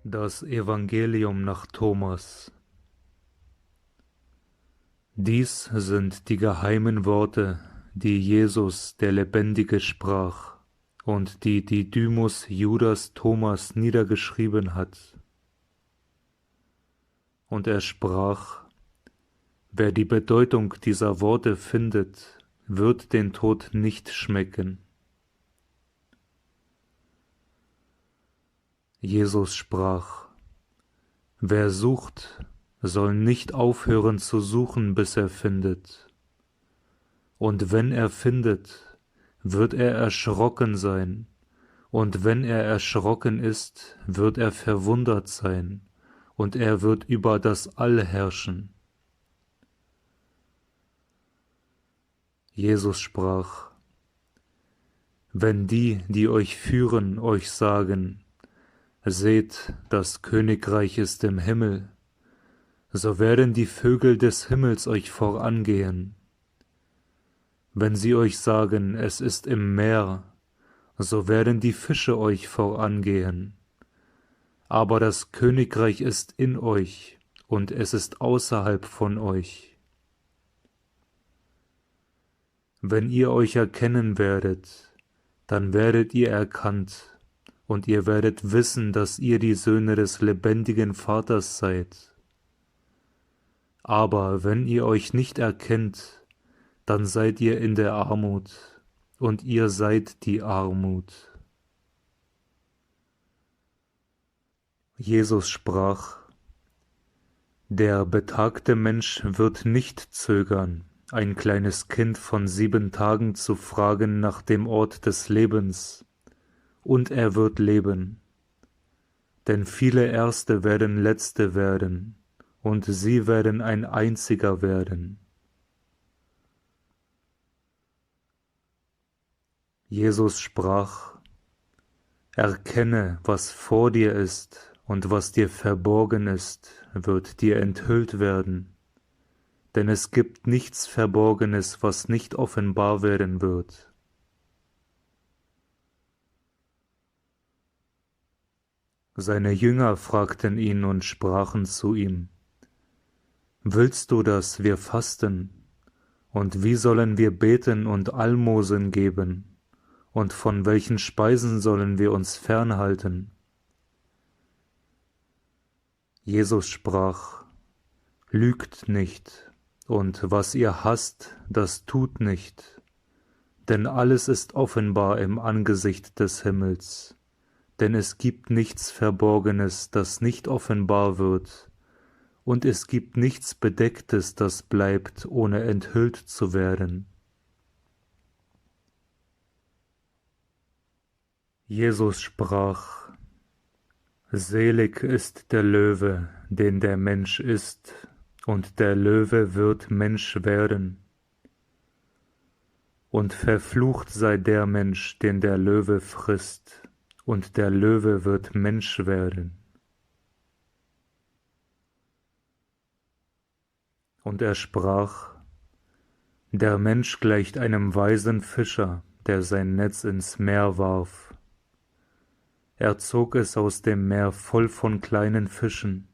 Das Evangelium nach Thomas. Dies sind die geheimen Worte, die Jesus, der Lebendige, sprach und die Didymus Judas Thomas niedergeschrieben hat. Und er sprach: Wer die Bedeutung dieser Worte findet, wird den Tod nicht schmecken. Jesus sprach: Wer sucht, soll nicht aufhören zu suchen, bis er findet. Und wenn er findet, wird er erschrocken sein, und wenn er erschrocken ist, wird er verwundert sein, und er wird über das All herrschen. Jesus sprach: Wenn die, die euch führen, euch sagen: Seht, das Königreich ist im Himmel, so werden die Vögel des Himmels euch vorangehen. Wenn sie euch sagen, es ist im Meer, so werden die Fische euch vorangehen. Aber das Königreich ist in euch, und es ist außerhalb von euch. Wenn ihr euch erkennen werdet, dann werdet ihr erkannt, und ihr werdet wissen, dass ihr die Söhne des lebendigen Vaters seid. Aber wenn ihr euch nicht erkennt, dann seid ihr in der Armut, und ihr seid die Armut. Jesus sprach: Der betagte Mensch wird nicht zögern, ein kleines Kind von 7 Tagen zu fragen nach dem Ort des Lebens, und er wird leben. Denn viele Erste werden Letzte werden, und sie werden ein Einziger werden. Jesus sprach: Erkenne, was vor dir ist, und was dir verborgen ist, wird dir enthüllt werden. Denn es gibt nichts Verborgenes, was nicht offenbar werden wird. Seine Jünger fragten ihn und sprachen zu ihm: Willst du, dass wir fasten? Und wie sollen wir beten und Almosen geben? Und von welchen Speisen sollen wir uns fernhalten? Jesus sprach: Lügt nicht, und was ihr hasst, das tut nicht, denn alles ist offenbar im Angesicht des Himmels. Denn es gibt nichts Verborgenes, das nicht offenbar wird, und es gibt nichts Bedecktes, das bleibt, ohne enthüllt zu werden. Jesus sprach: Selig ist der Löwe, den der Mensch isst, und der Löwe wird Mensch werden. Und verflucht sei der Mensch, den der Löwe frisst, und der Löwe wird Mensch werden. Und er sprach: Der Mensch gleicht einem weisen Fischer, der sein Netz ins Meer warf. Er zog es aus dem Meer voll von kleinen Fischen.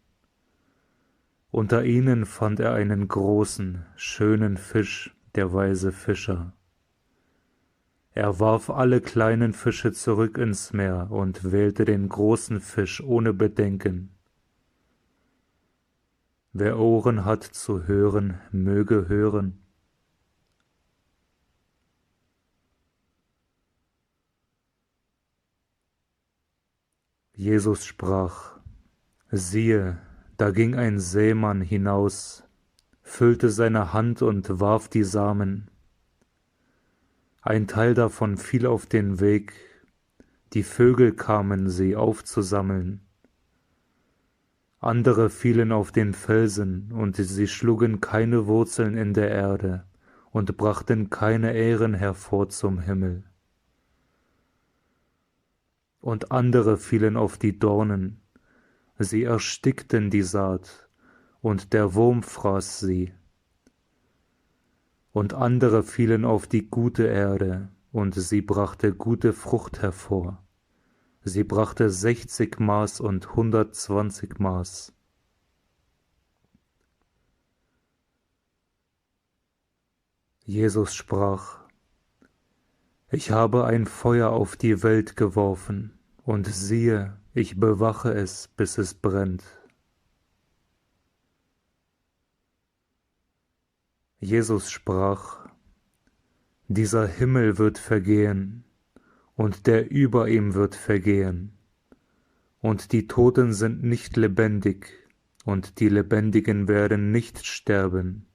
Unter ihnen fand er einen großen, schönen Fisch, der weise Fischer. Er warf alle kleinen Fische zurück ins Meer und wählte den großen Fisch ohne Bedenken. Wer Ohren hat zu hören, möge hören. Jesus sprach: Siehe, da ging ein Sämann hinaus, füllte seine Hand und warf die Samen. Ein Teil davon fiel auf den Weg, die Vögel kamen, sie aufzusammeln. Andere fielen auf den Felsen, und sie schlugen keine Wurzeln in der Erde und brachten keine Ähren hervor zum Himmel. Und andere fielen auf die Dornen, sie erstickten die Saat, und der Wurm fraß sie. Und andere fielen auf die gute Erde, und sie brachte gute Frucht hervor, Sie brachte 60 Maß und 120 Maß. Jesus sprach: Ich habe ein Feuer auf die Welt geworfen, und siehe, ich bewache es, bis es brennt. Jesus sprach: Dieser Himmel wird vergehen, und der über ihm wird vergehen, und die Toten sind nicht lebendig, und die Lebendigen werden nicht sterben.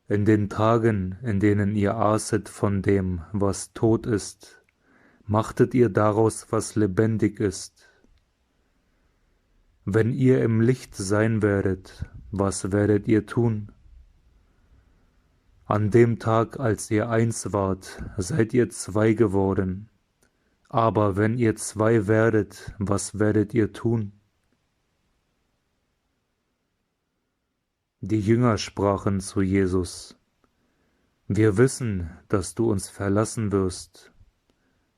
In den Tagen, in denen ihr aßet von dem, was tot ist, machtet ihr daraus, was lebendig ist. Wenn ihr im Licht sein werdet, was werdet ihr tun? An dem Tag, als ihr eins wart, seid ihr zwei geworden. Aber wenn ihr zwei werdet, was werdet ihr tun? Die Jünger sprachen zu Jesus: Wir wissen, dass du uns verlassen wirst.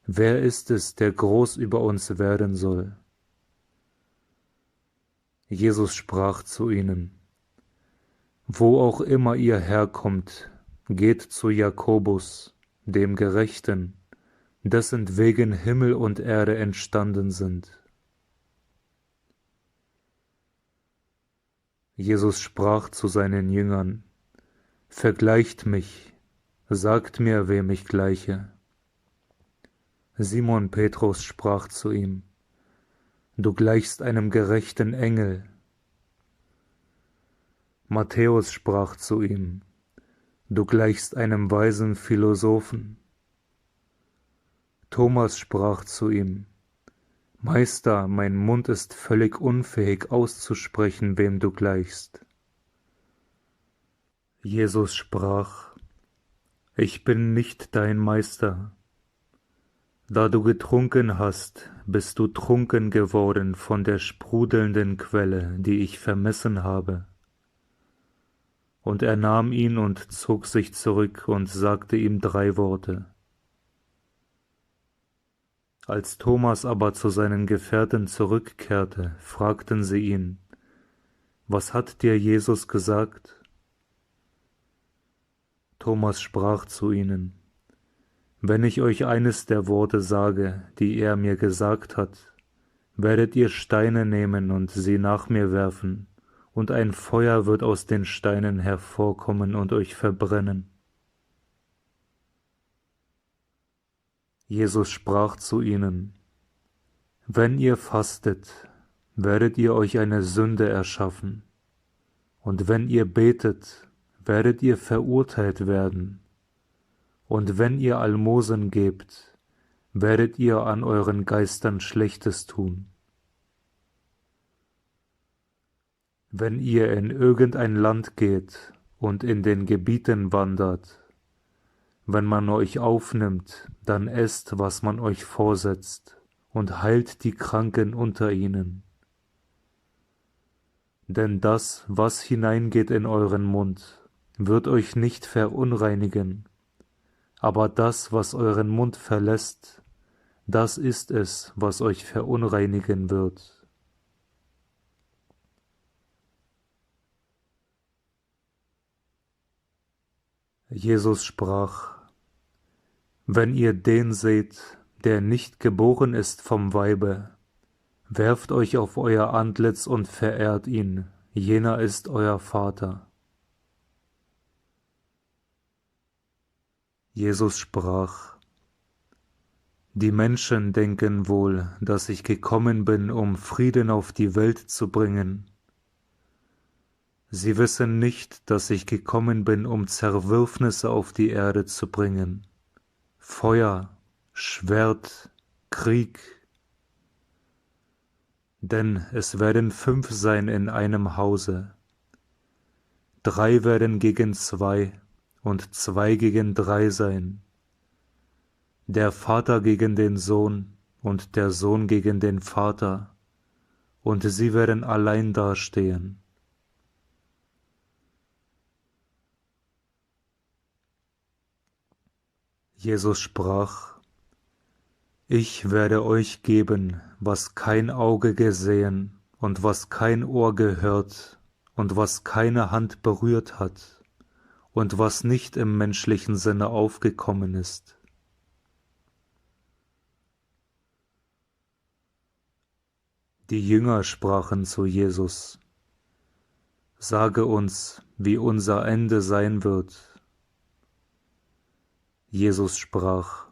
Wer ist es, der groß über uns werden soll? Jesus sprach zu ihnen: Wo auch immer ihr herkommt, geht zu Jakobus, dem Gerechten, dessen wegen Himmel und Erde entstanden sind. Jesus sprach zu seinen Jüngern: Vergleicht mich, sagt mir, wem ich gleiche. Simon Petrus sprach zu ihm: Du gleichst einem gerechten Engel. Matthäus sprach zu ihm: Du gleichst einem weisen Philosophen. Thomas sprach zu ihm: Meister, mein Mund ist völlig unfähig auszusprechen, wem du gleichst. Jesus sprach: Ich bin nicht dein Meister. Da du getrunken hast, bist du trunken geworden von der sprudelnden Quelle, die ich vermessen habe. Und er nahm ihn und zog sich zurück und sagte ihm 3 Worte. Als Thomas aber zu seinen Gefährten zurückkehrte, fragten sie ihn: Was hat dir Jesus gesagt? Thomas sprach zu ihnen: Wenn ich euch eines der Worte sage, die er mir gesagt hat, werdet ihr Steine nehmen und sie nach mir werfen, und ein Feuer wird aus den Steinen hervorkommen und euch verbrennen. Jesus sprach zu ihnen: Wenn ihr fastet, werdet ihr euch eine Sünde erschaffen, und wenn ihr betet, werdet ihr verurteilt werden, und wenn ihr Almosen gebt, werdet ihr an euren Geistern Schlechtes tun. Wenn ihr in irgendein Land geht und in den Gebieten wandert, wenn man euch aufnimmt, dann esst, was man euch vorsetzt, und heilt die Kranken unter ihnen. Denn das, was hineingeht in euren Mund, wird euch nicht verunreinigen, aber das, was euren Mund verlässt, das ist es, was euch verunreinigen wird. Jesus sprach: Wenn ihr den seht, der nicht geboren ist vom Weibe, werft euch auf euer Antlitz und verehrt ihn, jener ist euer Vater. Jesus sprach: Die Menschen denken wohl, dass ich gekommen bin, um Frieden auf die Welt zu bringen. Sie wissen nicht, dass ich gekommen bin, um Zerwürfnisse auf die Erde zu bringen. Feuer, Schwert, Krieg. Denn es werden 5 sein in einem Hause. 3 werden gegen 2 und 2 gegen 3 sein. Der Vater gegen den Sohn und der Sohn gegen den Vater, und sie werden allein dastehen. Jesus sprach: Ich werde euch geben, was kein Auge gesehen und was kein Ohr gehört und was keine Hand berührt hat und was nicht im menschlichen Sinne aufgekommen ist. Die Jünger sprachen zu Jesus: Sage uns, wie unser Ende sein wird. Jesus sprach: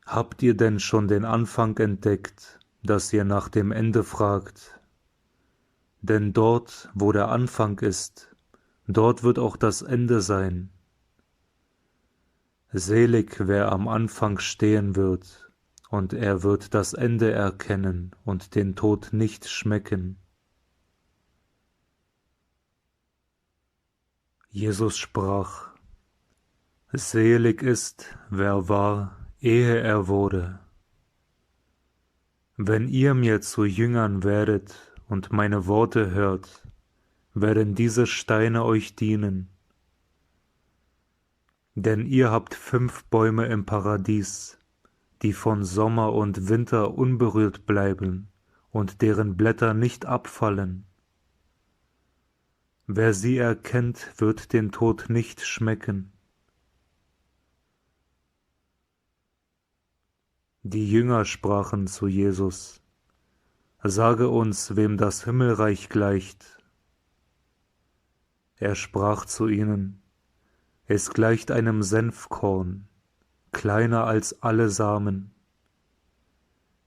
Habt ihr denn schon den Anfang entdeckt, dass ihr nach dem Ende fragt? Denn dort, wo der Anfang ist, dort wird auch das Ende sein. Selig, wer am Anfang stehen wird, und er wird das Ende erkennen und den Tod nicht schmecken. Jesus sprach: Selig ist, wer war, ehe er wurde. Wenn ihr mir zu Jüngern werdet und meine Worte hört, werden diese Steine euch dienen. Denn ihr habt 5 Bäume im Paradies, die von Sommer und Winter unberührt bleiben und deren Blätter nicht abfallen. Wer sie erkennt, wird den Tod nicht schmecken. Die Jünger sprachen zu Jesus: Sage uns, wem das Himmelreich gleicht. Er sprach zu ihnen: Es gleicht einem Senfkorn, kleiner als alle Samen.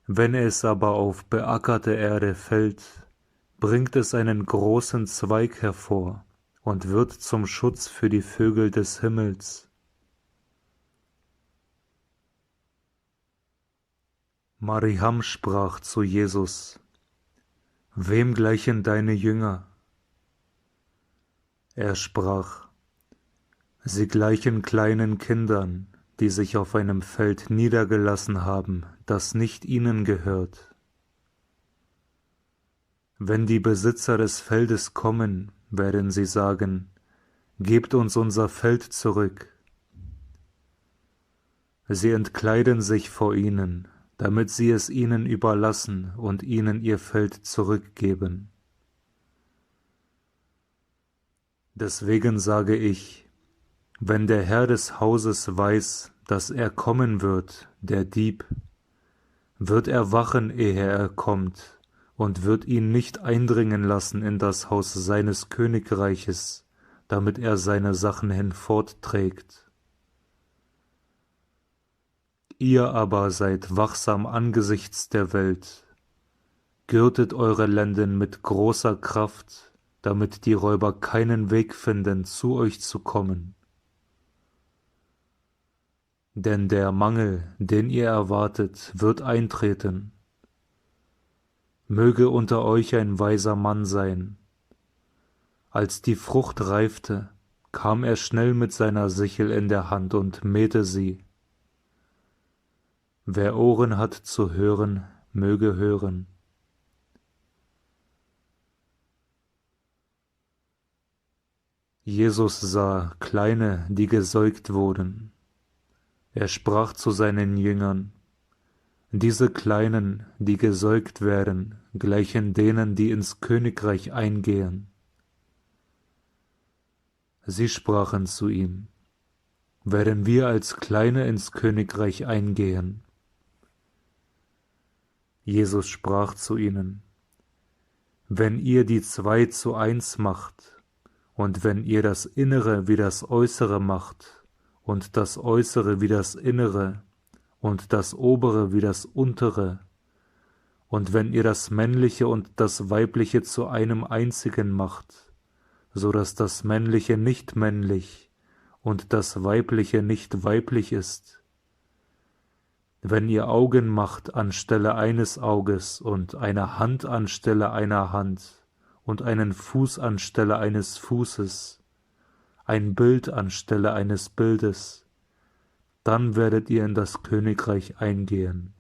Wenn es aber auf beackerte Erde fällt, bringt es einen großen Zweig hervor und wird zum Schutz für die Vögel des Himmels. Mariam sprach zu Jesus: Wem gleichen deine Jünger? Er sprach: Sie gleichen kleinen Kindern, die sich auf einem Feld niedergelassen haben, das nicht ihnen gehört. Wenn die Besitzer des Feldes kommen, werden sie sagen: Gebt uns unser Feld zurück. Sie entkleiden sich vor ihnen, damit sie es ihnen überlassen und ihnen ihr Feld zurückgeben. Deswegen sage ich: Wenn der Herr des Hauses weiß, dass er kommen wird, der Dieb, wird er wachen, ehe er kommt, und wird ihn nicht eindringen lassen in das Haus seines Königreiches, damit er seine Sachen hinfortträgt. Ihr aber seid wachsam angesichts der Welt, gürtet eure Lenden mit großer Kraft, damit die Räuber keinen Weg finden, zu euch zu kommen. Denn der Mangel, den ihr erwartet, wird eintreten. Möge unter euch ein weiser Mann sein. Als die Frucht reifte, kam er schnell mit seiner Sichel in der Hand und mähte sie. Wer Ohren hat zu hören, möge hören. Jesus sah Kleine, die gesäugt wurden. Er sprach zu seinen Jüngern: Diese Kleinen, die gesäugt werden, gleichen denen, die ins Königreich eingehen. Sie sprachen zu ihm: Werden wir als Kleine ins Königreich eingehen? Jesus sprach zu ihnen: Wenn ihr die 2 zu 1 macht, und wenn ihr das Innere wie das Äußere macht, und das Äußere wie das Innere, und das Obere wie das Untere, und wenn ihr das Männliche und das Weibliche zu einem einzigen macht, so dass das Männliche nicht männlich und das Weibliche nicht weiblich ist, wenn ihr Augen macht anstelle eines Auges und eine Hand anstelle einer Hand und einen Fuß anstelle eines Fußes, ein Bild anstelle eines Bildes, dann werdet ihr in das Königreich eingehen.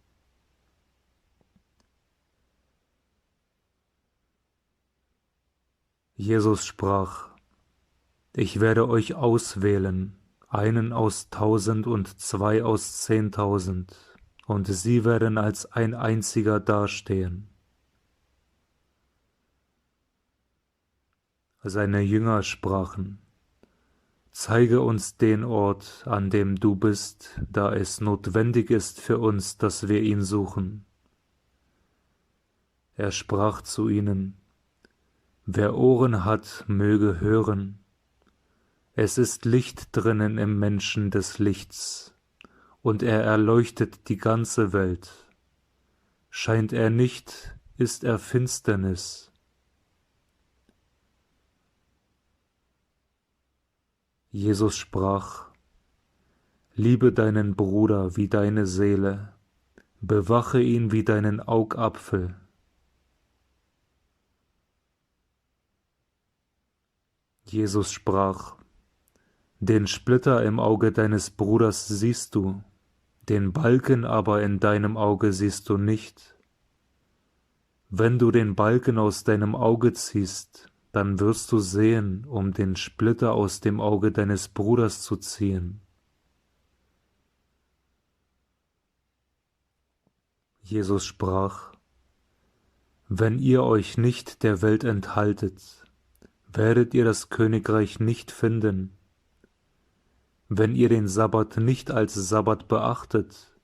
Jesus sprach: Ich werde euch auswählen, einen aus 1000 und 2 aus 10.000, und sie werden als ein einziger dastehen. Seine Jünger sprachen: Zeige uns den Ort, an dem du bist, da es notwendig ist für uns, dass wir ihn suchen. Er sprach zu ihnen: Wer Ohren hat, möge hören. Es ist Licht drinnen im Menschen des Lichts, und er erleuchtet die ganze Welt. Scheint er nicht, ist er Finsternis. Jesus sprach: Liebe deinen Bruder wie deine Seele, bewache ihn wie deinen Augapfel. Jesus sprach: Den Splitter im Auge deines Bruders siehst du, den Balken aber in deinem Auge siehst du nicht. Wenn du den Balken aus deinem Auge ziehst, dann wirst du sehen, um den Splitter aus dem Auge deines Bruders zu ziehen. Jesus sprach: Wenn ihr euch nicht der Welt enthaltet, werdet ihr das Königreich nicht finden. Wenn ihr den Sabbat nicht als Sabbat beachtet,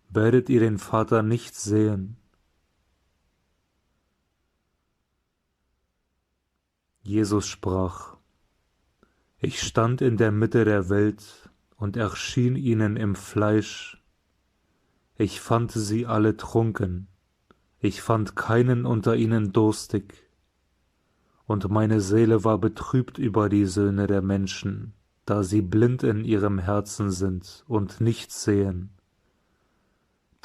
werdet ihr den Vater nicht sehen. Jesus sprach: Ich stand in der Mitte der Welt und erschien ihnen im Fleisch. Ich fand sie alle trunken, ich fand keinen unter ihnen durstig, und meine Seele war betrübt über die Söhne der Menschen, da sie blind in ihrem Herzen sind und nichts sehen.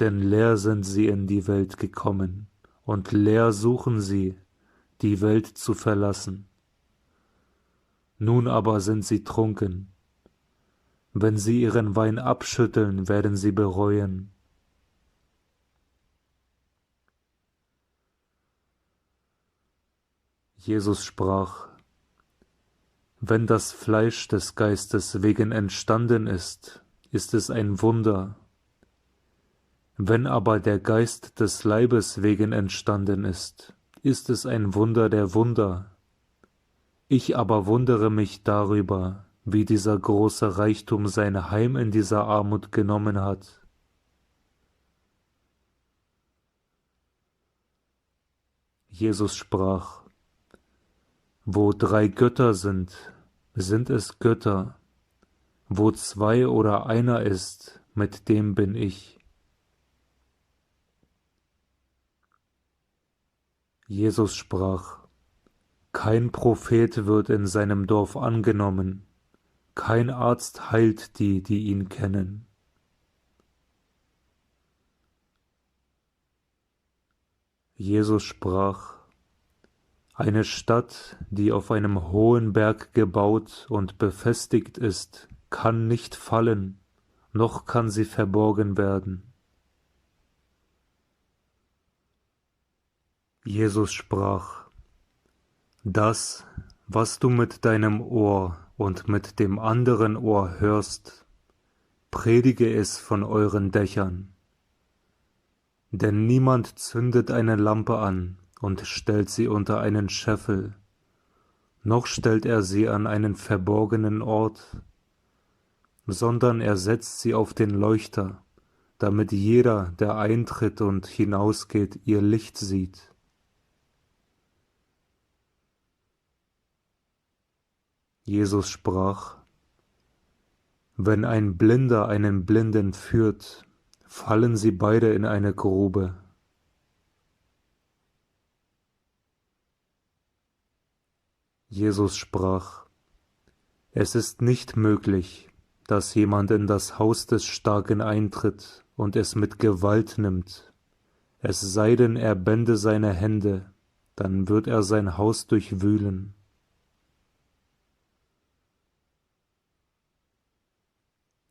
Denn leer sind sie in die Welt gekommen, und leer suchen sie, die Welt zu verlassen. Nun aber sind sie trunken. Wenn sie ihren Wein abschütteln, werden sie bereuen. Jesus sprach: Wenn das Fleisch des Geistes wegen entstanden ist, ist es ein Wunder. Wenn aber der Geist des Leibes wegen entstanden ist es ein Wunder der Wunder. Ich aber wundere mich darüber, wie dieser große Reichtum sein Heim in dieser Armut genommen hat. Jesus sprach: Wo 3 Götter sind es Götter. Wo 2 oder einer ist, mit dem bin ich. Jesus sprach: Kein Prophet wird in seinem Dorf angenommen, kein Arzt heilt die, die ihn kennen. Jesus sprach: Eine Stadt, die auf einem hohen Berg gebaut und befestigt ist, kann nicht fallen, noch kann sie verborgen werden. Jesus sprach: Das, was du mit deinem Ohr und mit dem anderen Ohr hörst, predige es von euren Dächern. Denn niemand zündet eine Lampe an und stellt sie unter einen Scheffel, noch stellt er sie an einen verborgenen Ort, sondern er setzt sie auf den Leuchter, damit jeder, der eintritt und hinausgeht, ihr Licht sieht. Jesus sprach: Wenn ein Blinder einen Blinden führt, fallen sie beide in eine Grube. Jesus sprach: Es ist nicht möglich, dass jemand in das Haus des Starken eintritt und es mit Gewalt nimmt, es sei denn, er bände seine Hände, dann wird er sein Haus durchwühlen.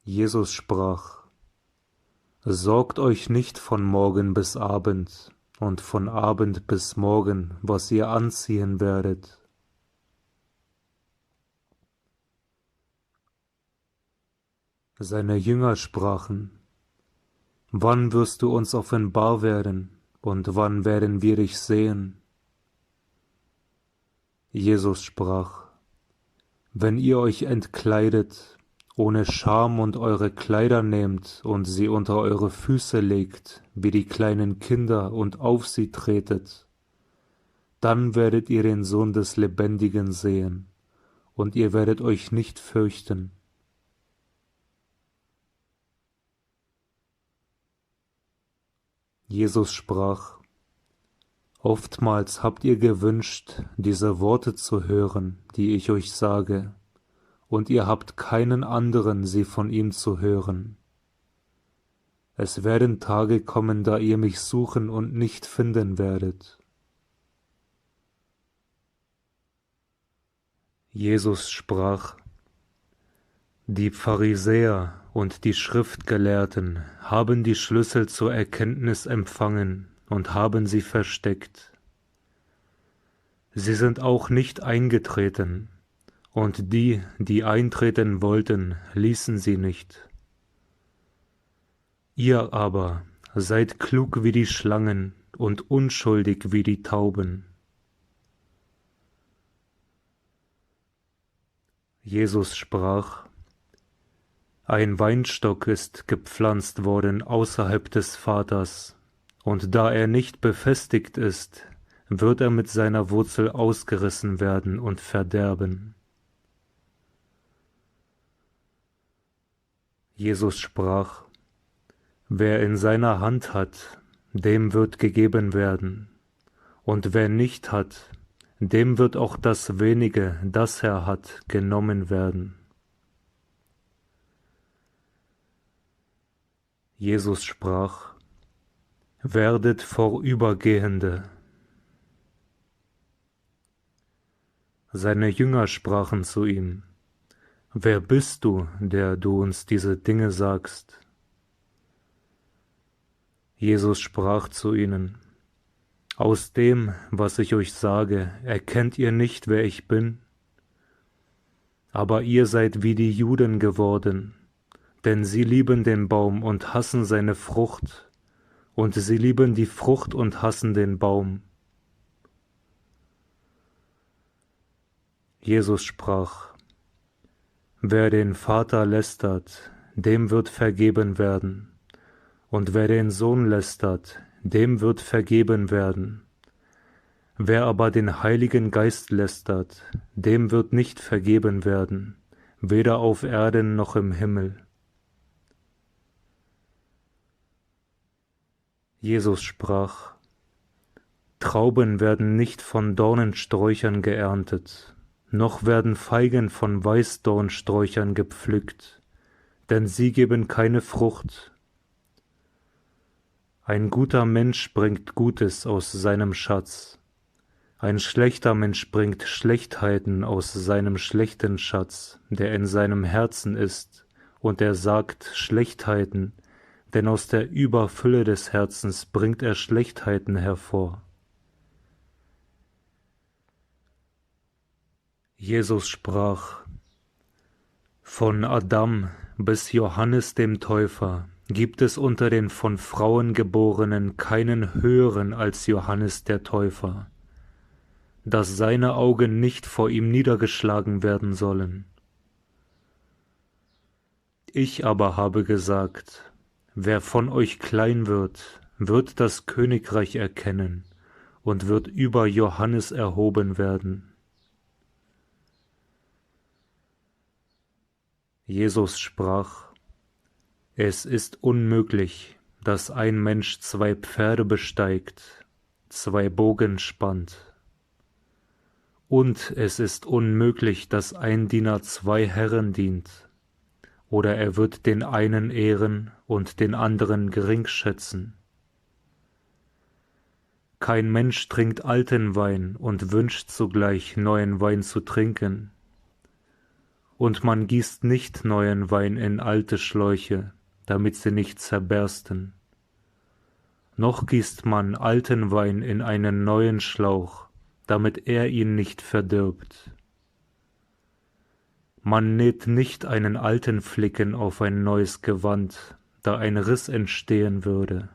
Jesus sprach: Sorgt euch nicht von Morgen bis Abend und von Abend bis Morgen, was ihr anziehen werdet. Seine Jünger sprachen: Wann wirst du uns offenbar werden, und wann werden wir dich sehen? Jesus sprach: Wenn ihr euch entkleidet, ohne Scham und eure Kleider nehmt und sie unter eure Füße legt, wie die kleinen Kinder, und auf sie tretet, dann werdet ihr den Sohn des Lebendigen sehen, und ihr werdet euch nicht fürchten. Jesus sprach: Oftmals habt ihr gewünscht, diese Worte zu hören, die ich euch sage, und ihr habt keinen anderen, sie von ihm zu hören. Es werden Tage kommen, da ihr mich suchen und nicht finden werdet. Jesus sprach: Die Pharisäer und die Schriftgelehrten haben die Schlüssel zur Erkenntnis empfangen und haben sie versteckt. Sie sind auch nicht eingetreten, und die, die eintreten wollten, ließen sie nicht. Ihr aber seid klug wie die Schlangen und unschuldig wie die Tauben. Jesus sprach: Ein Weinstock ist gepflanzt worden außerhalb des Vaters, und da er nicht befestigt ist, wird er mit seiner Wurzel ausgerissen werden und verderben. Jesus sprach: Wer in seiner Hand hat, dem wird gegeben werden, und wer nicht hat, dem wird auch das wenige, das er hat, genommen werden. Jesus sprach: Werdet Vorübergehende. Seine Jünger sprachen zu ihm: Wer bist du, der du uns diese Dinge sagst? Jesus sprach zu ihnen: Aus dem, was ich euch sage, erkennt ihr nicht, wer ich bin? Aber ihr seid wie die Juden geworden, denn sie lieben den Baum und hassen seine Frucht, und sie lieben die Frucht und hassen den Baum. Jesus sprach: Wer den Vater lästert, dem wird vergeben werden, und wer den Sohn lästert, dem wird vergeben werden. Wer aber den Heiligen Geist lästert, dem wird nicht vergeben werden, weder auf Erden noch im Himmel. Jesus sprach: Trauben werden nicht von Dornensträuchern geerntet, noch werden Feigen von Weißdornsträuchern gepflückt, denn sie geben keine Frucht. Ein guter Mensch bringt Gutes aus seinem Schatz, ein schlechter Mensch bringt Schlechtheiten aus seinem schlechten Schatz, der in seinem Herzen ist, und er sagt Schlechtheiten, denn aus der Überfülle des Herzens bringt er Schlechtheiten hervor. Jesus sprach: Von Adam bis Johannes dem Täufer gibt es unter den von Frauen Geborenen keinen höheren als Johannes der Täufer, dass seine Augen nicht vor ihm niedergeschlagen werden sollen. Ich aber habe gesagt, wer von euch klein wird, wird das Königreich erkennen und wird über Johannes erhoben werden. Jesus sprach: Es ist unmöglich, dass ein Mensch 2 Pferde besteigt, 2 Bogen spannt. Und es ist unmöglich, dass ein Diener 2 Herren dient, oder er wird den einen ehren und den anderen geringschätzen. Kein Mensch trinkt alten Wein und wünscht zugleich neuen Wein zu trinken. Und man gießt nicht neuen Wein in alte Schläuche, damit sie nicht zerbersten. Noch gießt man alten Wein in einen neuen Schlauch, damit er ihn nicht verdirbt. Man näht nicht einen alten Flicken auf ein neues Gewand, da ein Riss entstehen würde.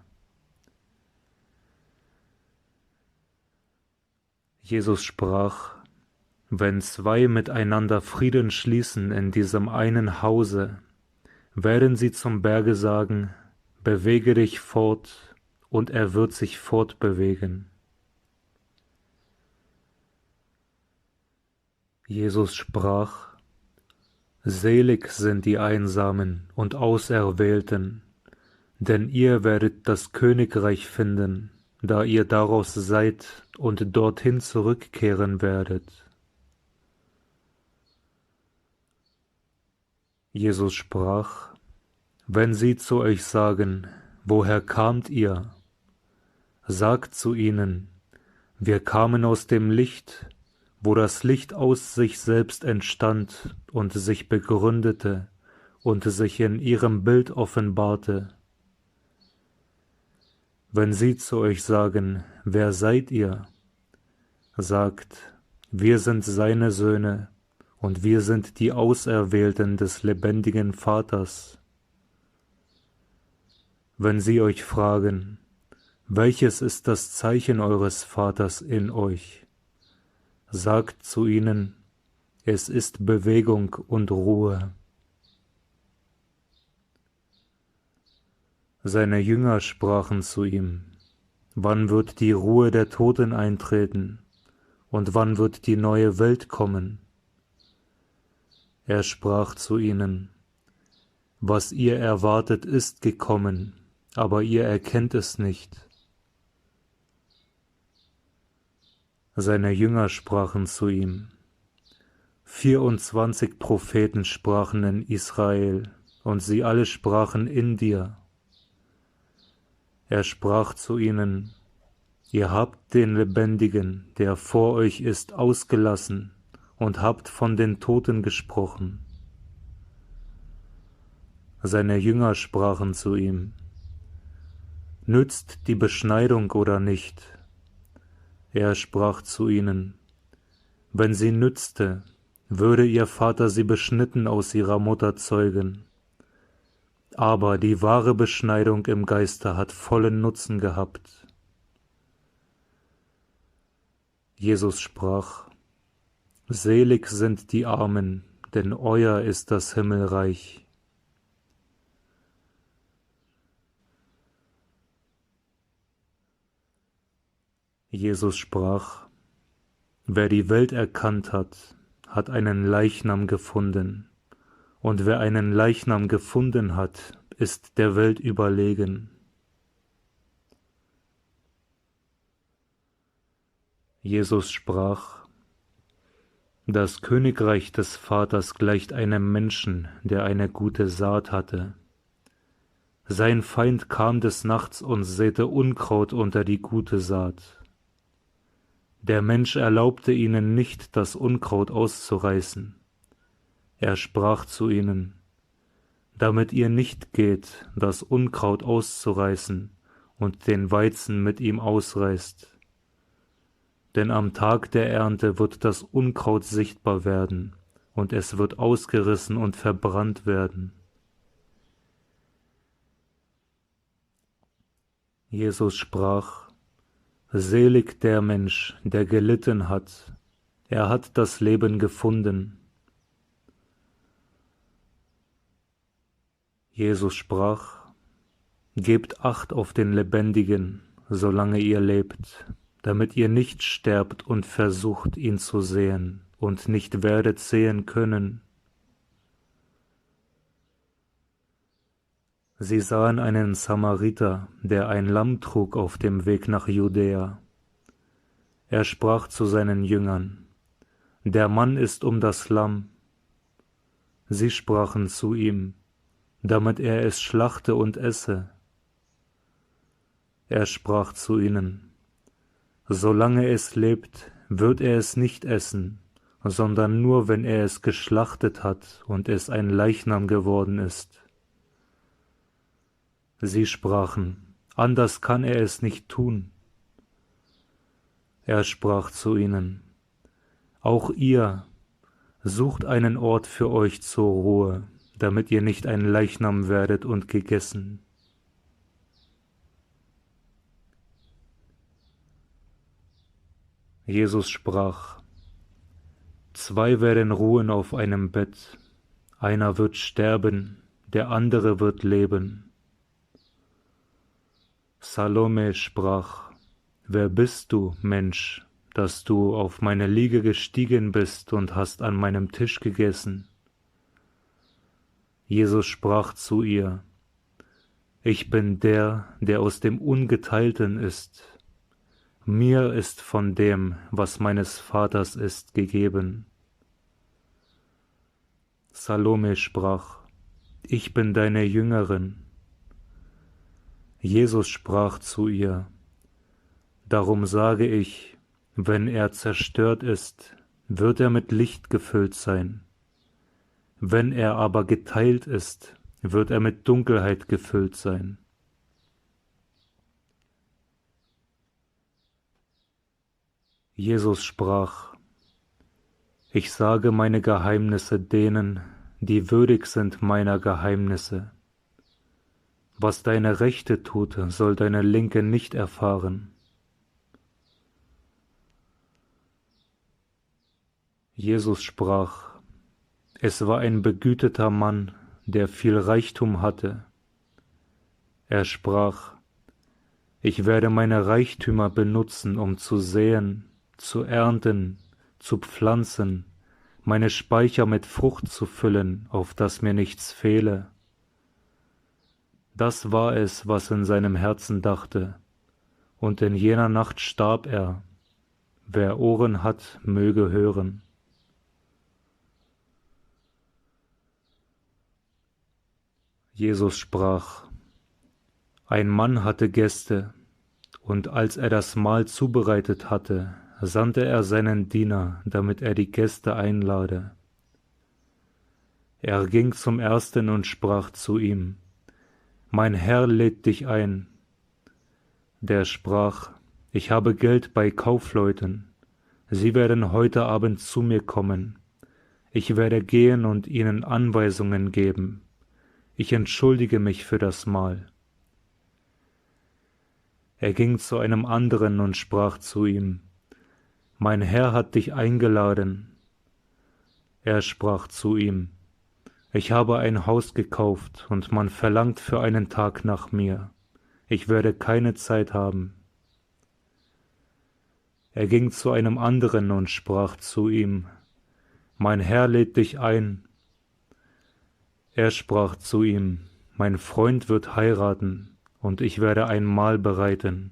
Jesus sprach: Wenn zwei miteinander Frieden schließen in diesem einen Hause, werden sie zum Berge sagen, bewege dich fort, und er wird sich fortbewegen. Jesus sprach: Selig sind die Einsamen und Auserwählten, denn ihr werdet das Königreich finden, da ihr daraus seid und dorthin zurückkehren werdet. Jesus sprach: Wenn sie zu euch sagen, woher kamt ihr? Sagt zu ihnen, wir kamen aus dem Licht, wo das Licht aus sich selbst entstand und sich begründete und sich in ihrem Bild offenbarte. Wenn sie zu euch sagen, wer seid ihr? Sagt, wir sind seine Söhne und wir sind die Auserwählten des lebendigen Vaters. Wenn sie euch fragen, welches ist das Zeichen eures Vaters in euch? Sagt zu ihnen, es ist Bewegung und Ruhe. Seine Jünger sprachen zu ihm, wann wird die Ruhe der Toten eintreten und wann wird die neue Welt kommen? Er sprach zu ihnen, was ihr erwartet, ist gekommen, aber ihr erkennt es nicht. Seine Jünger sprachen zu ihm, 24 Propheten sprachen in Israel, und sie alle sprachen in dir. Er sprach zu ihnen, ihr habt den Lebendigen, der vor euch ist, ausgelassen und habt von den Toten gesprochen. Seine Jünger sprachen zu ihm, nützt die Beschneidung oder nicht? Er sprach zu ihnen, wenn sie nützte, würde ihr Vater sie beschnitten aus ihrer Mutter zeugen. Aber die wahre Beschneidung im Geiste hat vollen Nutzen gehabt. Jesus sprach, selig sind die Armen, denn euer ist das Himmelreich. Jesus sprach, wer die Welt erkannt hat, hat einen Leichnam gefunden, und wer einen Leichnam gefunden hat, ist der Welt überlegen. Jesus sprach, das Königreich des Vaters gleicht einem Menschen, der eine gute Saat hatte. Sein Feind kam des Nachts und säte Unkraut unter die gute Saat. Der Mensch erlaubte ihnen nicht, das Unkraut auszureißen. Er sprach zu ihnen, damit ihr nicht geht, das Unkraut auszureißen und den Weizen mit ihm ausreißt. Denn am Tag der Ernte wird das Unkraut sichtbar werden, und es wird ausgerissen und verbrannt werden. Jesus sprach, selig der Mensch, der gelitten hat, er hat das Leben gefunden. Jesus sprach, gebt Acht auf den Lebendigen, solange ihr lebt, damit ihr nicht sterbt und versucht, ihn zu sehen und nicht werdet sehen können. Sie sahen einen Samariter, der ein Lamm trug auf dem Weg nach Judäa. Er sprach zu seinen Jüngern, der Mann ist um das Lamm. Sie sprachen zu ihm, damit er es schlachte und esse. Er sprach zu ihnen, solange es lebt, wird er es nicht essen, sondern nur, wenn er es geschlachtet hat und es ein Leichnam geworden ist. Sie sprachen, anders kann er es nicht tun. Er sprach zu ihnen, auch ihr sucht einen Ort für euch zur Ruhe, damit ihr nicht ein Leichnam werdet und gegessen. Jesus sprach: Zwei werden ruhen auf einem Bett, einer wird sterben, der andere wird leben. Salome sprach: Wer bist du, Mensch, dass du auf meine Liege gestiegen bist und hast an meinem Tisch gegessen? Jesus sprach zu ihr: Ich bin der, der aus dem Ungeteilten ist. Mir ist von dem, was meines Vaters ist, gegeben. Salome sprach: Ich bin deine Jüngerin. Jesus sprach zu ihr: Darum sage ich, wenn er zerstört ist, wird er mit Licht gefüllt sein. Wenn er aber geteilt ist, wird er mit Dunkelheit gefüllt sein. Jesus sprach: Ich sage meine Geheimnisse denen, die würdig sind meiner Geheimnisse. Was deine Rechte tut, soll deine Linke nicht erfahren. Jesus sprach: Es war ein begüterter Mann, der viel Reichtum hatte. Er sprach: Ich werde meine Reichtümer benutzen, um zu säen, zu ernten, zu pflanzen, meine Speicher mit Frucht zu füllen, auf dass mir nichts fehle. Das war es, was in seinem Herzen dachte, und in jener Nacht starb er. Wer Ohren hat, möge hören. Jesus sprach: Ein Mann hatte Gäste, und als er das Mahl zubereitet hatte, sandte er seinen Diener, damit er die Gäste einlade. Er ging zum ersten und sprach zu ihm: Mein Herr lädt dich ein. Der sprach: Ich habe Geld bei Kaufleuten. Sie werden heute Abend zu mir kommen. Ich werde gehen und ihnen Anweisungen geben. Ich entschuldige mich für das Mahl. Er ging zu einem anderen und sprach zu ihm: Mein Herr hat dich eingeladen. Er sprach zu ihm: Ich habe ein Haus gekauft, und man verlangt für einen Tag nach mir. Ich werde keine Zeit haben. Er ging zu einem anderen und sprach zu ihm: Mein Herr lädt dich ein. Er sprach zu ihm: Mein Freund wird heiraten, und ich werde ein Mahl bereiten.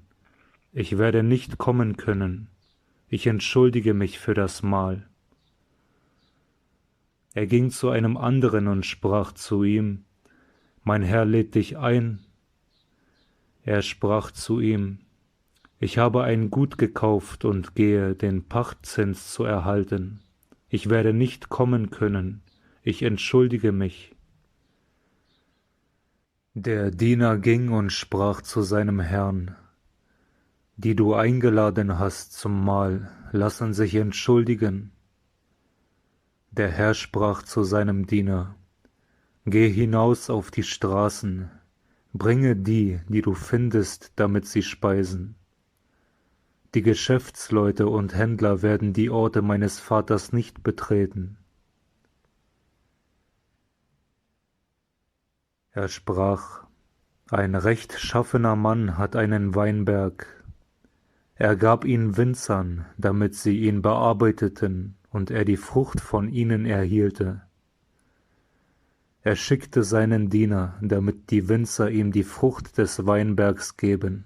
Ich werde nicht kommen können. Ich entschuldige mich für das Mahl. Er ging zu einem anderen und sprach zu ihm: Mein Herr lädt dich ein. Er sprach zu ihm: Ich habe ein Gut gekauft und gehe, den Pachtzins zu erhalten. Ich werde nicht kommen können. Ich entschuldige mich. Der Diener ging und sprach zu seinem Herrn: Die du eingeladen hast zum Mahl, lassen sich entschuldigen. Der Herr sprach zu seinem Diener: Geh hinaus auf die Straßen, bringe die, die du findest, damit sie speisen. Die Geschäftsleute und Händler werden die Orte meines Vaters nicht betreten. Er sprach: Ein rechtschaffener Mann hat einen Weinberg. Er gab ihn Winzern, damit sie ihn bearbeiteten und er die Frucht von ihnen erhielte. Er schickte seinen Diener, damit die Winzer ihm die Frucht des Weinbergs geben.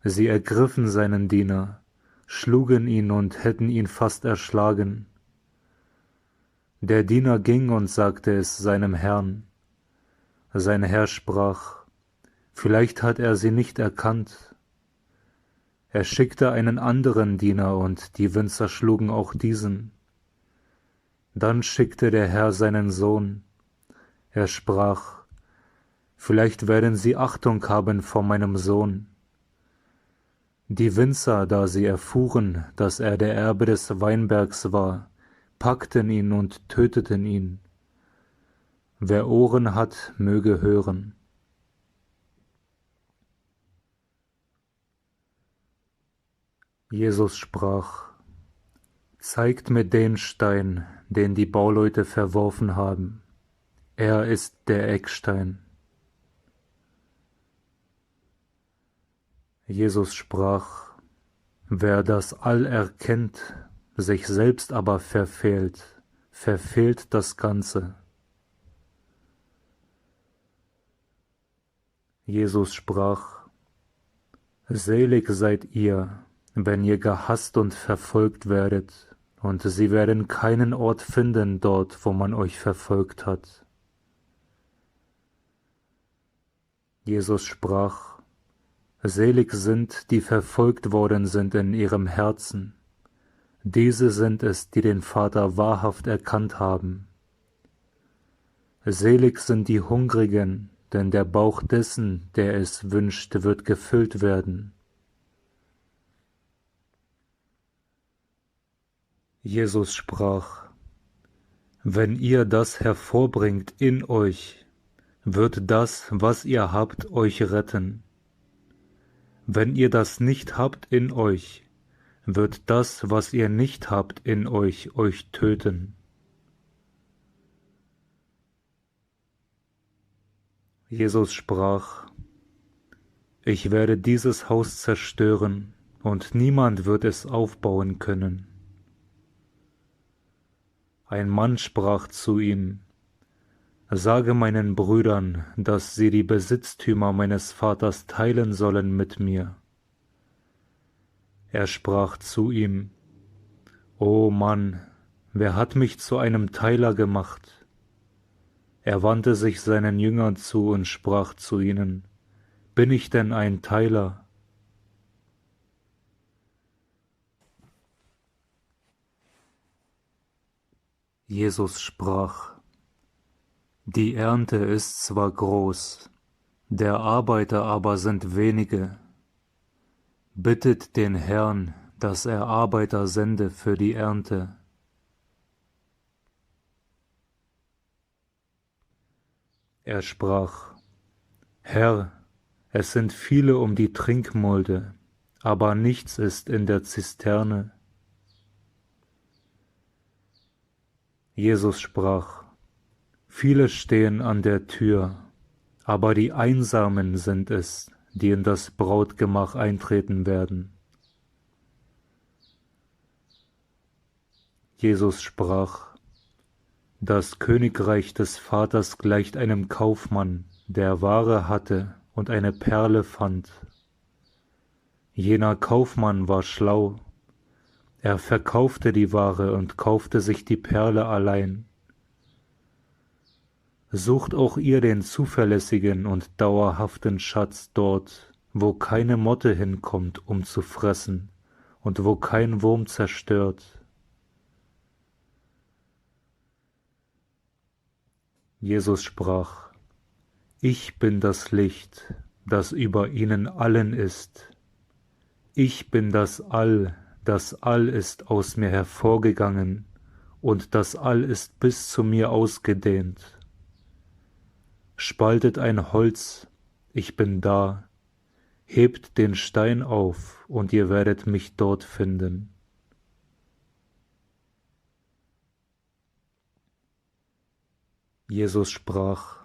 Sie ergriffen seinen Diener, schlugen ihn und hätten ihn fast erschlagen. Der Diener ging und sagte es seinem Herrn. Sein Herr sprach: Vielleicht hat er sie nicht erkannt. Er schickte einen anderen Diener, und die Winzer schlugen auch diesen. Dann schickte der Herr seinen Sohn. Er sprach: Vielleicht werden sie Achtung haben vor meinem Sohn. Die Winzer, da sie erfuhren, dass er der Erbe des Weinbergs war, packten ihn und töteten ihn. Wer Ohren hat, möge hören. Jesus sprach: Zeigt mir den Stein, den die Bauleute verworfen haben. Er ist der Eckstein. Jesus sprach: Wer das All erkennt, sich selbst aber verfehlt, verfehlt das Ganze. Jesus sprach: Selig seid ihr, wenn ihr gehasst und verfolgt werdet, und sie werden keinen Ort finden dort, wo man euch verfolgt hat. Jesus sprach: Selig sind, die verfolgt worden sind in ihrem Herzen. Diese sind es, die den Vater wahrhaft erkannt haben. Selig sind die Hungrigen, denn der Bauch dessen, der es wünscht, wird gefüllt werden. Jesus sprach: Wenn ihr das hervorbringt in euch, wird das, was ihr habt, euch retten. Wenn ihr das nicht habt in euch, wird das, was ihr nicht habt in euch töten. Jesus sprach: Ich werde dieses Haus zerstören, und niemand wird es aufbauen können. Ein Mann sprach zu ihm: Sage meinen Brüdern, dass sie die Besitztümer meines Vaters teilen sollen mit mir. Er sprach zu ihm: O Mann, wer hat mich zu einem Teiler gemacht? Er wandte sich seinen Jüngern zu und sprach zu ihnen: Bin ich denn ein Teiler? Jesus sprach: Die Ernte ist zwar groß, der Arbeiter aber sind wenige. Bittet den Herrn, dass er Arbeiter sende für die Ernte. Er sprach: Herr, es sind viele um die Trinkmulde, aber nichts ist in der Zisterne. Jesus sprach: Viele stehen an der Tür, aber die Einsamen sind es, die in das Brautgemach eintreten werden. Jesus sprach: Das Königreich des Vaters gleicht einem Kaufmann, der Ware hatte und eine Perle fand. Jener Kaufmann war schlau. Er verkaufte die Ware und kaufte sich die Perle allein. Sucht auch ihr den zuverlässigen und dauerhaften Schatz dort, wo keine Motte hinkommt, um zu fressen, und wo kein Wurm zerstört. Jesus sprach: Ich bin das Licht, das über ihnen allen ist. Ich bin das All ist aus mir hervorgegangen, und das All ist bis zu mir ausgedehnt. Spaltet ein Holz, ich bin da, hebt den Stein auf, und ihr werdet mich dort finden. Jesus sprach: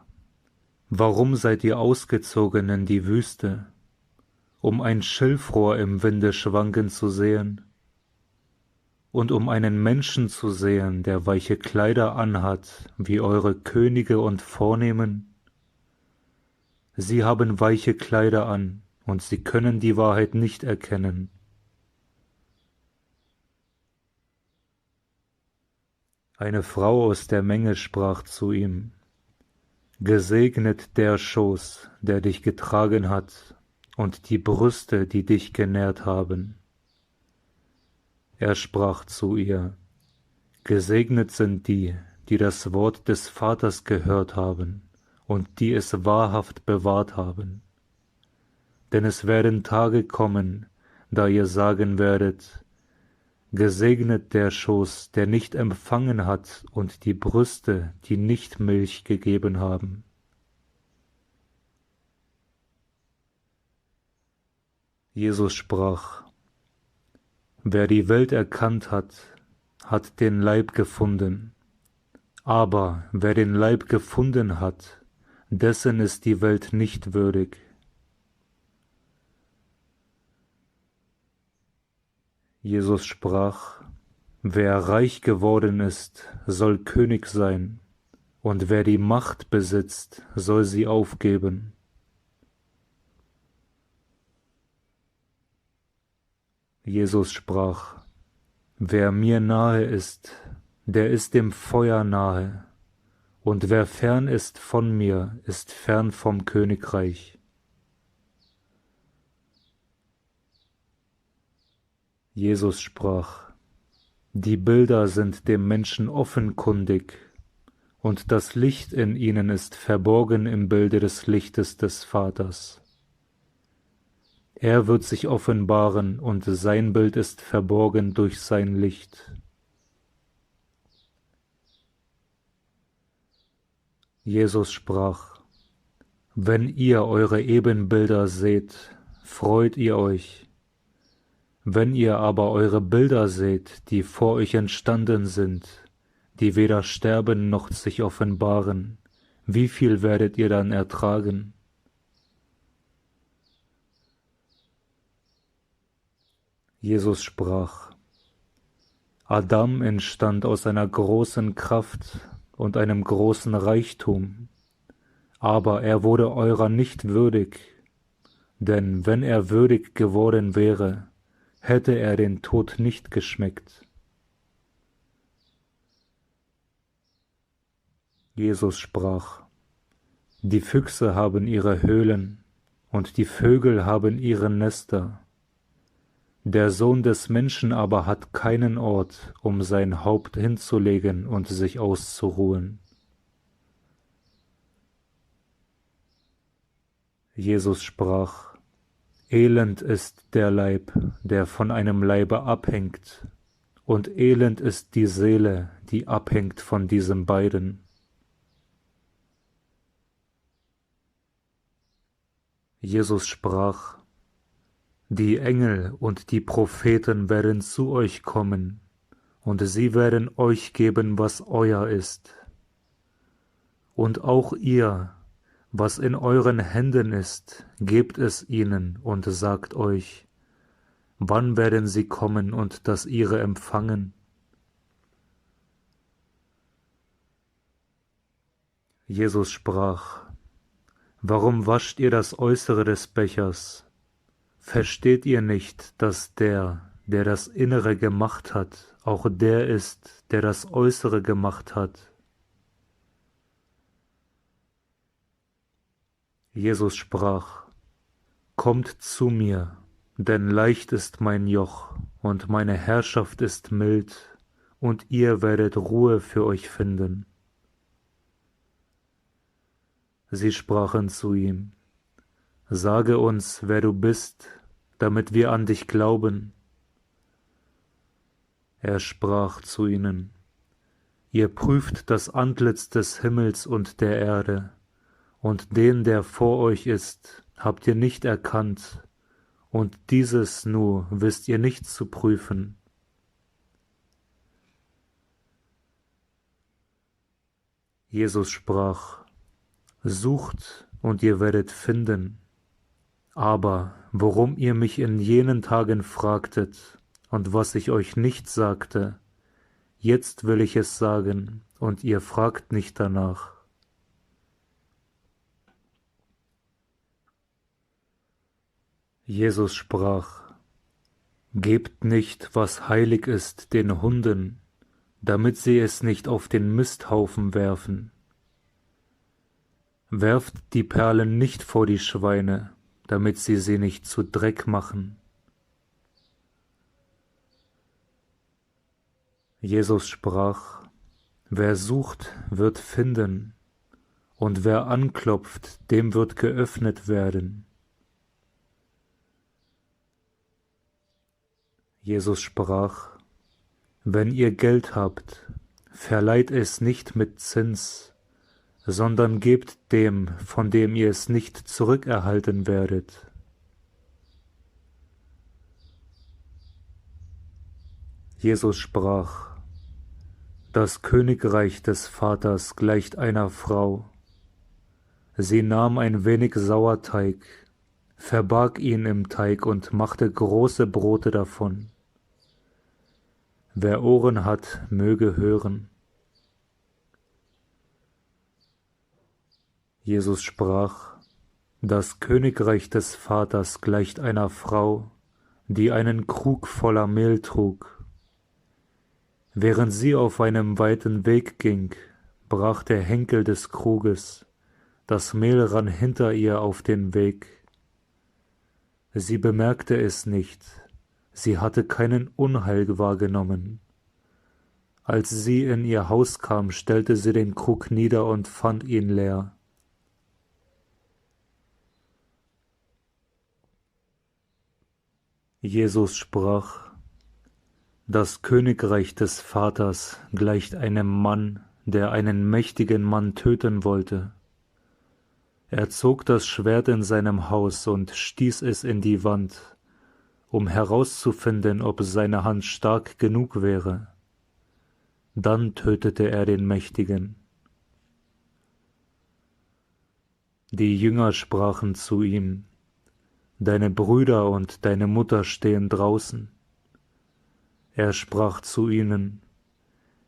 Warum seid ihr ausgezogen in die Wüste, um ein Schilfrohr im Winde schwanken zu sehen? Und um einen Menschen zu sehen, der weiche Kleider anhat, wie eure Könige und Vornehmen? Sie haben weiche Kleider an, und sie können die Wahrheit nicht erkennen. Eine Frau aus der Menge sprach zu ihm: Gesegnet der Schoß, der dich getragen hat, und die Brüste, die dich genährt haben. Er sprach zu ihr: Gesegnet sind die, die das Wort des Vaters gehört haben und die es wahrhaft bewahrt haben. Denn es werden Tage kommen, da ihr sagen werdet: Gesegnet der Schoß, der nicht empfangen hat, und die Brüste, die nicht Milch gegeben haben. Jesus sprach: Wer die Welt erkannt hat, hat den Leib gefunden. Aber wer den Leib gefunden hat, dessen ist die Welt nicht würdig. Jesus sprach: Wer reich geworden ist, soll König sein, und wer die Macht besitzt, soll sie aufgeben. Jesus sprach: Wer mir nahe ist, der ist dem Feuer nahe, und wer fern ist von mir, ist fern vom Königreich. Jesus sprach: Die Bilder sind dem Menschen offenkundig, und das Licht in ihnen ist verborgen im Bilde des Lichtes des Vaters. Er wird sich offenbaren, und sein Bild ist verborgen durch sein Licht. Jesus sprach: Wenn ihr eure Ebenbilder seht, freut ihr euch. Wenn ihr aber eure Bilder seht, die vor euch entstanden sind, die weder sterben noch sich offenbaren, wie viel werdet ihr dann ertragen? Jesus sprach: Adam entstand aus einer großen Kraft und einem großen Reichtum, aber er wurde eurer nicht würdig, denn wenn er würdig geworden wäre, hätte er den Tod nicht geschmeckt. Jesus sprach: Die Füchse haben ihre Höhlen, und die Vögel haben ihre Nester. Der Sohn des Menschen aber hat keinen Ort, um sein Haupt hinzulegen und sich auszuruhen. Jesus sprach: Elend ist der Leib, der von einem Leibe abhängt, und elend ist die Seele, die abhängt von diesem beiden. Jesus sprach: Die Engel und die Propheten werden zu euch kommen, und sie werden euch geben, was euer ist. Und auch ihr, was in euren Händen ist, gebt es ihnen und sagt euch: Wann werden sie kommen und das ihre empfangen? Jesus sprach: Warum wascht ihr das Äußere des Bechers? Versteht ihr nicht, dass der das Innere gemacht hat, auch der ist, der das Äußere gemacht hat? Jesus sprach: Kommt zu mir, denn leicht ist mein Joch und meine Herrschaft ist mild, und ihr werdet Ruhe für euch finden. Sie sprachen zu ihm: Sage uns, wer du bist, damit wir an dich glauben. Er sprach zu ihnen: Ihr prüft das Antlitz des Himmels und der Erde, und den, der vor euch ist, habt ihr nicht erkannt, und dieses nur wisst ihr nicht zu prüfen. Jesus sprach: Sucht, und ihr werdet finden. Aber worum ihr mich in jenen Tagen fragtet, und was ich euch nicht sagte, jetzt will ich es sagen, und ihr fragt nicht danach. Jesus sprach: Gebt nicht, was heilig ist, den Hunden, damit sie es nicht auf den Misthaufen werfen. Werft die Perlen nicht vor die Schweine, damit sie nicht zu Dreck machen. Jesus sprach: Wer sucht, wird finden, und wer anklopft, dem wird geöffnet werden. Jesus sprach: Wenn ihr Geld habt, verleiht es nicht mit Zins, sondern gebt dem, von dem ihr es nicht zurückerhalten werdet. Jesus sprach: Das Königreich des Vaters gleicht einer Frau. Sie nahm ein wenig Sauerteig, verbarg ihn im Teig und machte große Brote davon. Wer Ohren hat, möge hören. Jesus sprach: Das Königreich des Vaters gleicht einer Frau, die einen Krug voller Mehl trug. Während sie auf einem weiten Weg ging, brach der Henkel des Kruges, das Mehl rann hinter ihr auf den Weg. Sie bemerkte es nicht, sie hatte keinen Unheil wahrgenommen. Als sie in ihr Haus kam, stellte sie den Krug nieder und fand ihn leer. Jesus sprach: Das Königreich des Vaters gleicht einem Mann, der einen mächtigen Mann töten wollte. Er zog das Schwert in seinem Haus und stieß es in die Wand, um herauszufinden, ob seine Hand stark genug wäre. Dann tötete er den Mächtigen. Die Jünger sprachen zu ihm: Deine Brüder und deine Mutter stehen draußen. Er sprach zu ihnen: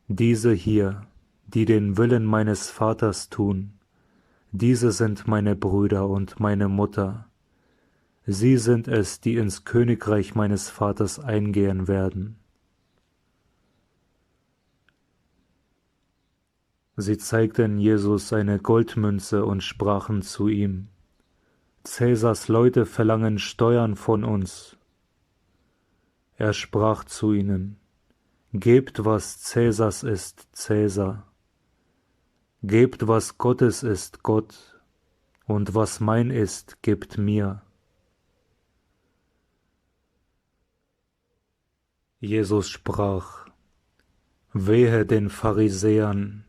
Diese hier, die den Willen meines Vaters tun, diese sind meine Brüder und meine Mutter. Sie sind es, die ins Königreich meines Vaters eingehen werden. Sie zeigten Jesus eine Goldmünze und sprachen zu ihm: Cäsars Leute verlangen Steuern von uns. Er sprach zu ihnen: Gebt, was Cäsars ist, Cäsar. Gebt, was Gottes ist, Gott, und was mein ist, gebt mir. Jesus sprach: Wehe den Pharisäern,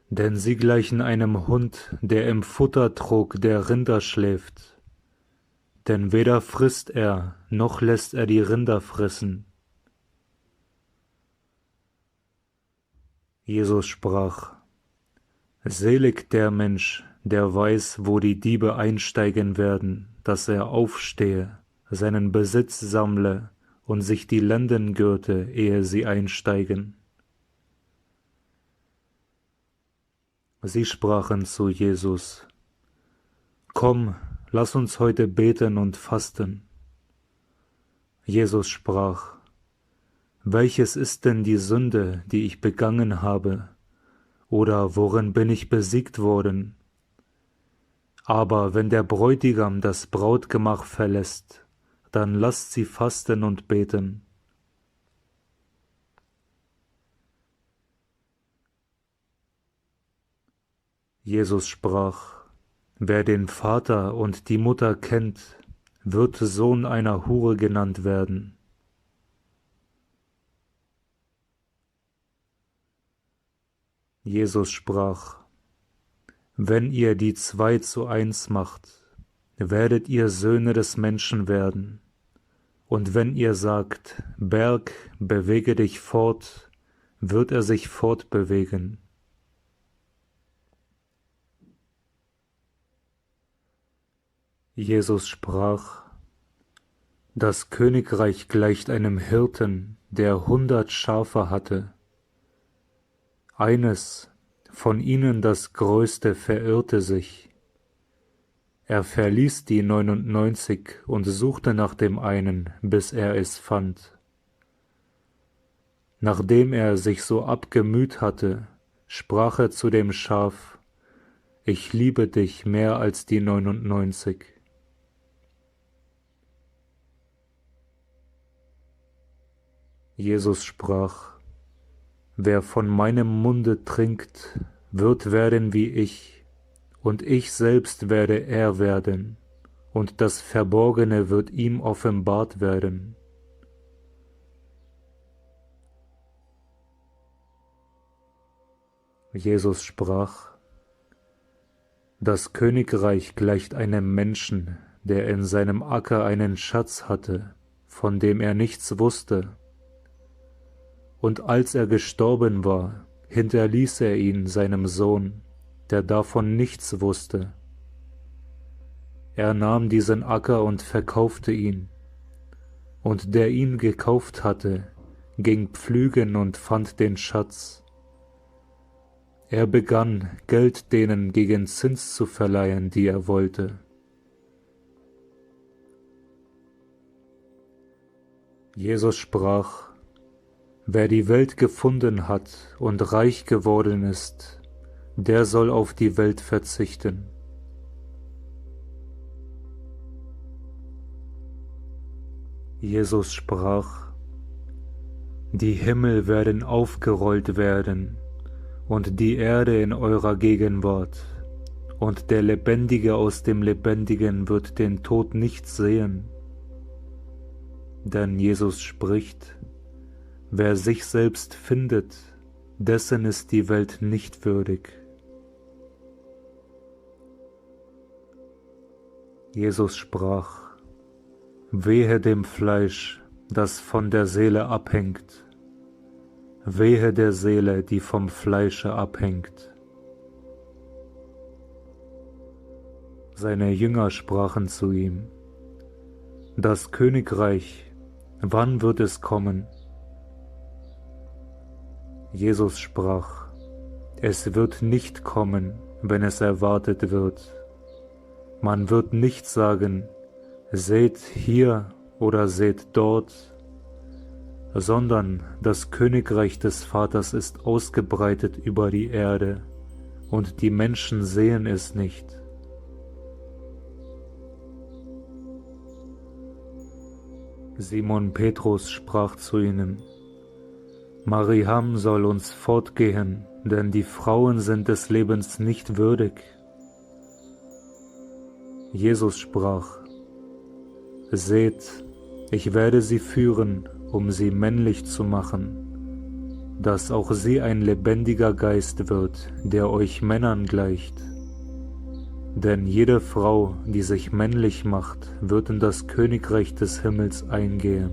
denn sie gleichen einem Hund, der im Futtertrog der Rinder schläft. Denn weder frisst er, noch lässt er die Rinder fressen. Jesus sprach: Selig der Mensch, der weiß, wo die Diebe einsteigen werden, dass er aufstehe, seinen Besitz sammle und sich die Lenden gürte, ehe sie einsteigen. Sie sprachen zu Jesus: Komm, lass uns heute beten und fasten. Jesus sprach: Welches ist denn die Sünde, die ich begangen habe, oder worin bin ich besiegt worden? Aber wenn der Bräutigam das Brautgemach verlässt, dann lasst sie fasten und beten. Jesus sprach: Wer den Vater und die Mutter kennt, wird Sohn einer Hure genannt werden. Jesus sprach: Wenn ihr die zwei zu eins macht, werdet ihr Söhne des Menschen werden. Und wenn ihr sagt, Berg, bewege dich fort, wird er sich fortbewegen. Jesus sprach: Das Königreich gleicht einem Hirten, der 100 Schafe hatte. Eines von ihnen, das Größte, verirrte sich. Er verließ die 99 und suchte nach dem einen, bis er es fand. Nachdem er sich so abgemüht hatte, sprach er zu dem Schaf: Ich liebe dich mehr als die 99. Jesus sprach: Wer von meinem Munde trinkt, wird werden wie ich, und ich selbst werde er werden, und das Verborgene wird ihm offenbart werden. Jesus sprach: Das Königreich gleicht einem Menschen, der in seinem Acker einen Schatz hatte, von dem er nichts wusste. Und als er gestorben war, hinterließ er ihn seinem Sohn, der davon nichts wusste. Er nahm diesen Acker und verkaufte ihn, und der ihn gekauft hatte, ging pflügen und fand den Schatz. Er begann, Geld denen gegen Zins zu verleihen, die er wollte. Jesus sprach: Wer die Welt gefunden hat und reich geworden ist, der soll auf die Welt verzichten. Jesus sprach: Die Himmel werden aufgerollt werden und die Erde in eurer Gegenwart, und der Lebendige aus dem Lebendigen wird den Tod nicht sehen. Denn Jesus spricht: Wer sich selbst findet, dessen ist die Welt nicht würdig. Jesus sprach: Wehe dem Fleisch, das von der Seele abhängt. Wehe der Seele, die vom Fleische abhängt. Seine Jünger sprachen zu ihm: Das Königreich, wann wird es kommen? Jesus sprach: Es wird nicht kommen, wenn es erwartet wird. Man wird nicht sagen: Seht hier oder seht dort, sondern das Königreich des Vaters ist ausgebreitet über die Erde, und die Menschen sehen es nicht. Simon Petrus sprach zu ihnen: Mariam soll uns fortgehen, denn die Frauen sind des Lebens nicht würdig. Jesus sprach: Seht, ich werde sie führen, um sie männlich zu machen, dass auch sie ein lebendiger Geist wird, der euch Männern gleicht. Denn jede Frau, die sich männlich macht, wird in das Königreich des Himmels eingehen.